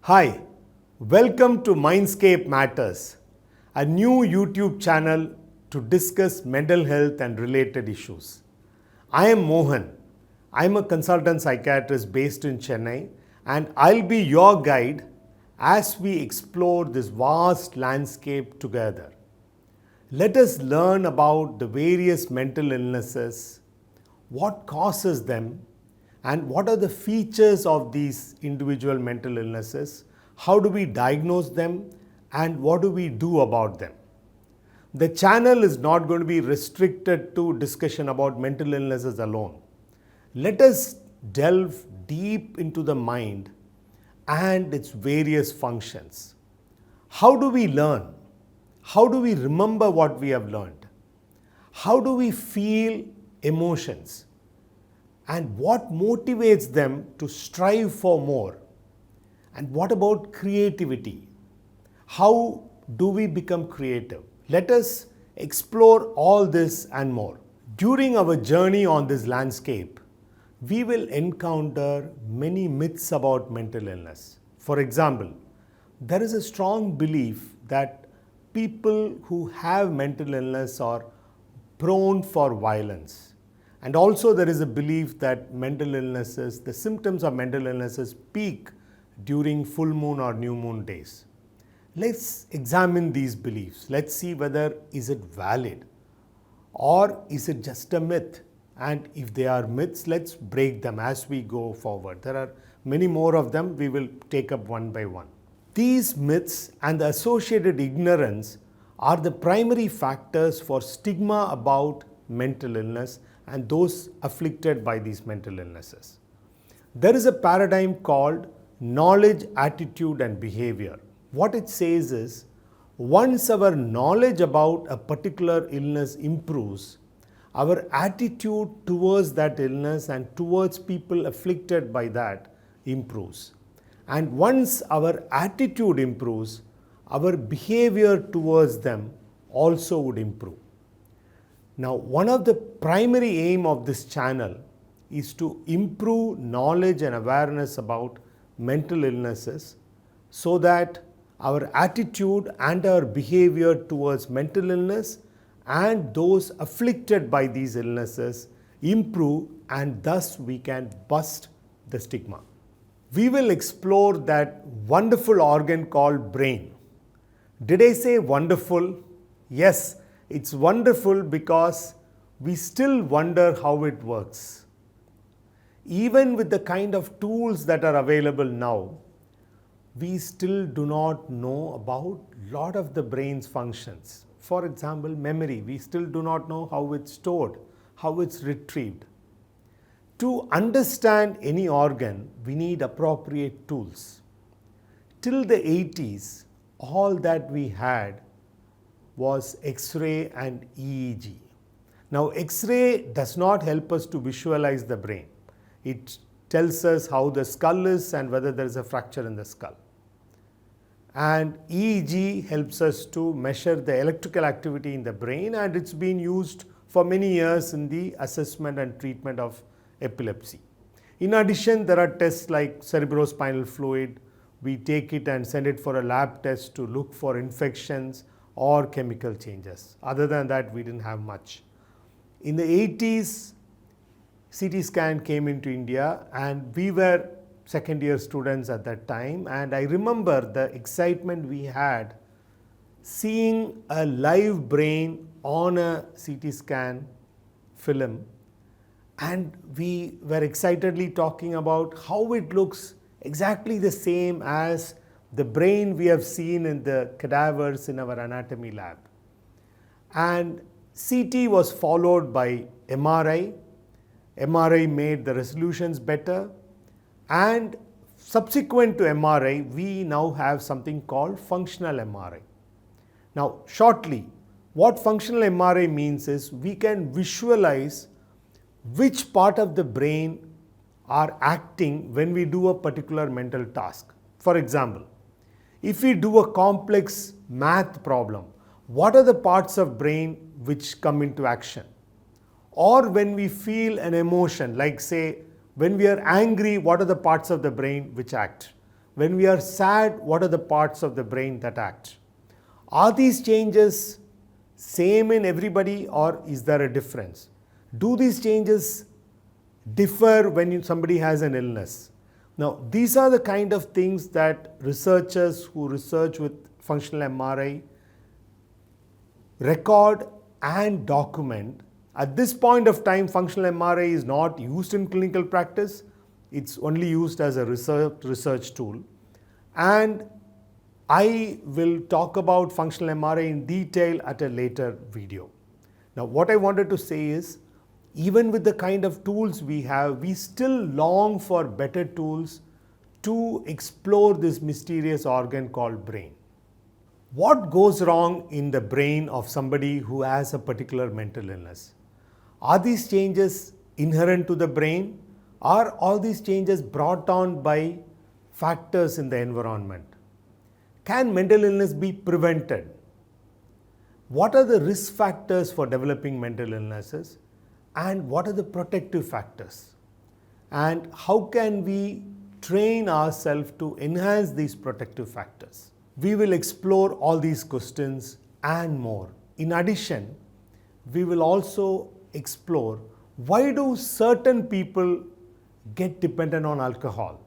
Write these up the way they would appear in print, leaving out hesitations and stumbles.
Hi, welcome to Mindscape Matters, a new YouTube channel to discuss mental health and related issues. I am Mohan. I am a consultant psychiatrist based in Chennai, and I'll be your guide as we explore this vast landscape together. Let us learn about the various mental illnesses, what causes them, and what are the features of these individual mental illnesses, how do we diagnose them, and what do we do about them. The channel is not going to be restricted to discussion about mental illnesses alone. Let us delve deep into the mind and its various functions. How do we learn? How do we remember what we have learned? How do we feel emotions? And what motivates them to strive for more? And what about creativity? How do we become creative? Let us explore all this and more. During our journey on this landscape, we will encounter many myths about mental illness. For example, there is a strong belief that people who have mental illness are prone for violence. And also there is a belief that mental illnesses, the symptoms of mental illnesses peak during full moon or new moon days. Let's examine these beliefs. Let's see whether is it valid or is it just a myth. And if they are myths, let's break them as we go forward. There are many more of them. We will take up one by one. These myths and the associated ignorance are the primary factors for stigma about mental illness and those afflicted by these mental illnesses. There is a paradigm called knowledge, attitude, and behavior. What it says is, once our knowledge about a particular illness improves, our attitude towards that illness and towards people afflicted by that improves. And once our attitude improves, our behavior towards them also would improve. Now, one of the primary aim of this channel is to improve knowledge and awareness about mental illnesses so that our attitude and our behavior towards mental illness and those afflicted by these illnesses improve, and thus we can bust the stigma. We will explore that wonderful organ called brain. Did I say wonderful? Yes. It's wonderful because we still wonder how it works. Even with the kind of tools that are available now, we still do not know about a lot of the brain's functions. For example, memory. We still do not know how it's stored, how it's retrieved. To understand any organ, we need appropriate tools. Till the 80s, all that we had was X-ray and EEG. Now, X-ray does not help us to visualize the brain. It tells us how the skull is and whether there is a fracture in the skull. And EEG helps us to measure the electrical activity in the brain, and it's been used for many years in the assessment and treatment of epilepsy. In addition, there are tests like cerebrospinal fluid. We take it and send it for a lab test to look for infections or chemical changes. Other than that, we didn't have much. In the 80s, CT scan came into India, and we were second year students at that time, and I remember the excitement we had seeing a live brain on a CT scan film, and we were excitedly talking about how it looks exactly the same as the brain we have seen in the cadavers in our anatomy lab. And CT was followed by MRI. MRI made the resolutions better, and subsequent to MRI, we now have something called functional MRI. Now, shortly, what functional MRI means is we can visualize which part of the brain are acting when we do a particular mental task. For example, if we do a complex math problem, what are the parts of brain which come into action? Or when we feel an emotion, like say when we are angry, what are the parts of the brain which act? When we are sad, what are the parts of the brain that act? Are these changes same in everybody, or is there a difference? Do these changes differ when somebody has an illness? Now, these are the kind of things that researchers who research with functional MRI record and document. At this point of time, functional MRI is not used in clinical practice. It's only used as a research tool. And I will talk about functional MRI in detail at a later video. Now, what I wanted to say is, even with the kind of tools we have, we still long for better tools to explore this mysterious organ called brain. What goes wrong in the brain of somebody who has a particular mental illness? Are these changes inherent to the brain? Are all these changes brought on by factors in the environment? Can mental illness be prevented? What are the risk factors for developing mental illnesses? And what are the protective factors? And how can we train ourselves to enhance these protective factors? We will explore all these questions and more. In addition, we will also explore why do certain people get dependent on alcohol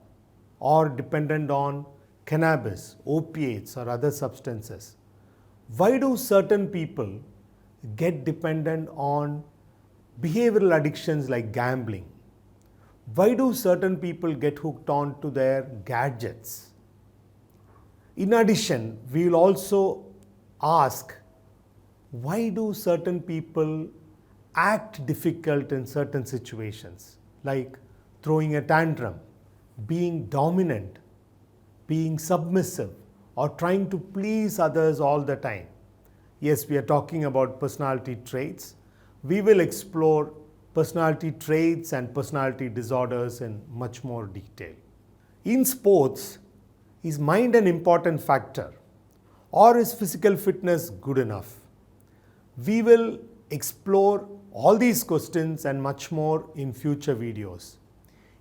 or dependent on cannabis, opiates or other substances? Why do certain people get dependent on behavioral addictions like gambling? Why do certain people get hooked on to their gadgets? In addition, we will also ask, why do certain people act difficult in certain situations, like throwing a tantrum, being dominant, being submissive, or trying to please others all the time? Yes, we are talking about personality traits. We will explore personality traits and personality disorders in much more detail. In sports, is mind an important factor, or is physical fitness good enough? We will explore all these questions and much more in future videos.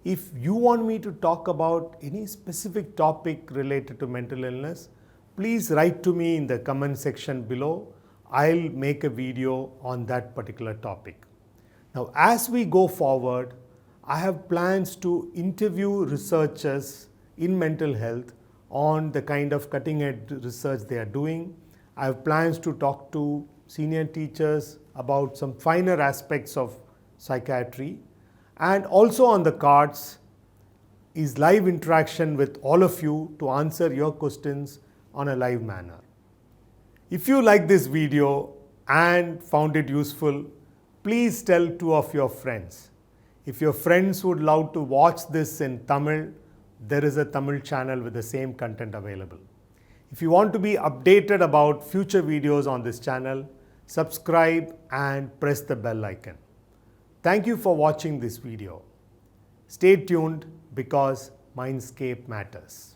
If you want me to talk about any specific topic related to mental illness, please write to me in the comment section below. I'll make a video on that particular topic. Now, as we go forward, I have plans to interview researchers in mental health on the kind of cutting-edge research they are doing. I have plans to talk to senior teachers about some finer aspects of psychiatry. And also on the cards is live interaction with all of you to answer your questions on a live manner. If you like this video and found it useful, please tell 2 of your friends. If your friends would love to watch this in Tamil, there is a Tamil channel with the same content available. If you want to be updated about future videos on this channel, subscribe and press the bell icon. Thank you for watching this video. Stay tuned because Mindscape matters.